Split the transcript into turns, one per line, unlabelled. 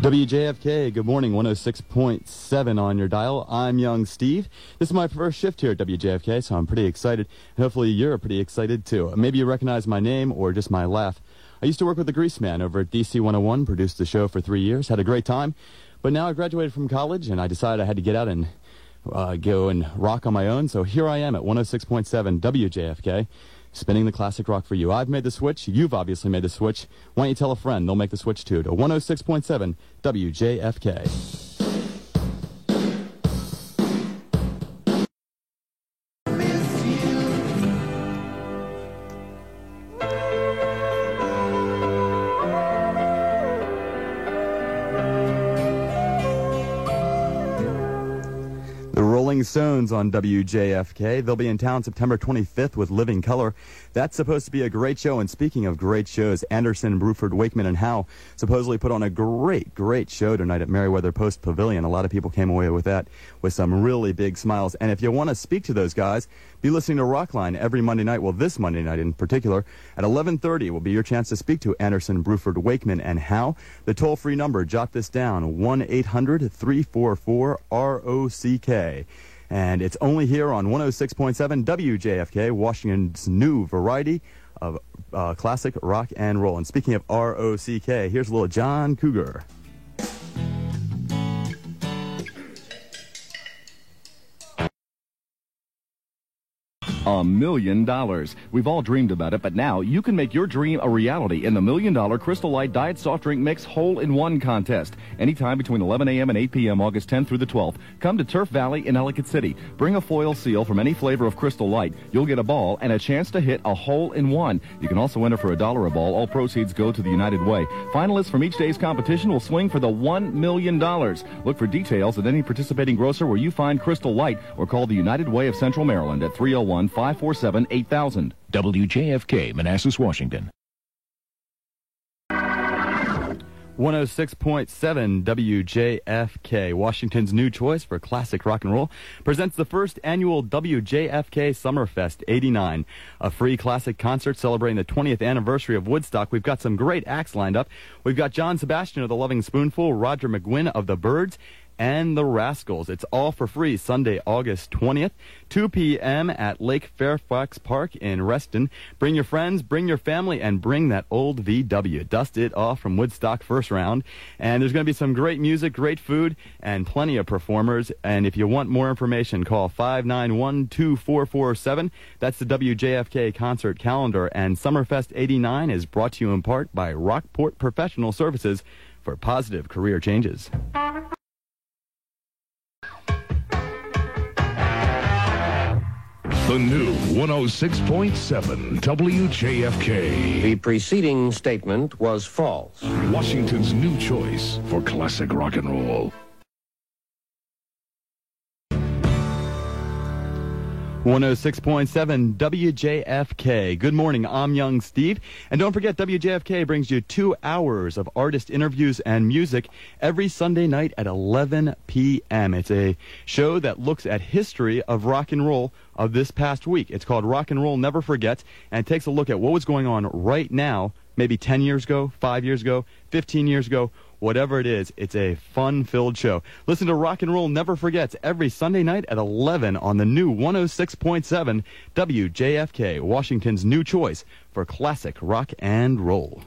WJFK, good morning, 106.7 on your dial. I'm Young Steve. This is my first shift here at WJFK, so I'm pretty excited. And hopefully you're pretty excited too. Maybe you recognize my name or just my laugh. I used to work with the Grease Man over at DC 101, produced the show for 3 years, had a great time. But now I graduated from college and I decided I had to get out and go and rock on my own. So here I am at 106.7 WJFK. Spinning the classic rock for you. I've made the switch. You've obviously made the switch. Why don't you tell a friend? They'll make the switch too. To 106.7 WJFK. Rolling Stones on WJFK. They'll be in town September 25th with Living Color. That's supposed to be a great show. And speaking of great shows, Anderson, Bruford, Wakeman, and Howe supposedly put on a great show tonight at Merriweather Post Pavilion. A lot of people came away with that with some really big smiles. And if you want to speak to those guys, be listening to Rockline every Monday night. Well, this Monday night in particular, at 11:30 will be your chance to speak to Anderson, Bruford, Wakeman, and Howe. The toll-free number, jot this down, 1-800-344-ROCK. And it's only here on 106.7 WJFK, Washington's new variety of classic rock and roll. And speaking of ROCK, here's a little John Cougar.
$1 million. We've all dreamed about it, but now you can make your dream a reality in the $1 Million Crystal Light Diet Soft Drink Mix Hole-in-One contest. Anytime between 11 a.m. and 8 p.m. August 10th through the 12th. Come to Turf Valley in Ellicott City. Bring a foil seal from any flavor of Crystal Light. You'll get a ball and a chance to hit a hole-in-one. You can also enter for $1 a ball. All proceeds go to the United Way. Finalists from each day's competition will swing for the $1 million. Look for details at any participating grocer where you find Crystal Light or call the United Way of Central Maryland at 301-547-8000.
WJFK, Manassas, Washington.
106.7 WJFK, Washington's new choice for classic rock and roll, presents the first annual WJFK Summerfest 89, a free classic concert celebrating the 20th anniversary of Woodstock. We've got some great acts lined up. We've got John Sebastian of the Loving Spoonful, Roger McGuinn of the Byrds, and the Rascals. It's all for free Sunday, August 20th, 2 p.m. at Lake Fairfax Park in Reston. Bring your friends, bring your family, and bring that old VW. Dust it off from Woodstock first round. And there's going to be some great music, great food, and plenty of performers. And if you want more information, call 591-2447. That's the WJFK concert calendar. And Summerfest 89 is brought to you in part by Rockport Professional Services for positive career changes.
The new 106.7 WJFK.
The preceding statement was false.
Washington's new choice for classic rock and roll.
106.7 WJFK. Good morning, I'm Young Steve. And don't forget, WJFK brings you 2 hours of artist interviews and music every Sunday night at 11 p.m. It's a show that looks at history of rock and roll of this past week. It's called Rock and Roll Never Forgets, and it takes a look at what was going on right now, maybe 10 years ago, 5 years ago, 15 years ago. Whatever it is, it's a fun-filled show. Listen to Rock and Roll Never Forgets every Sunday night at 11 on the new 106.7 WJFK, Washington's new choice for classic rock and roll.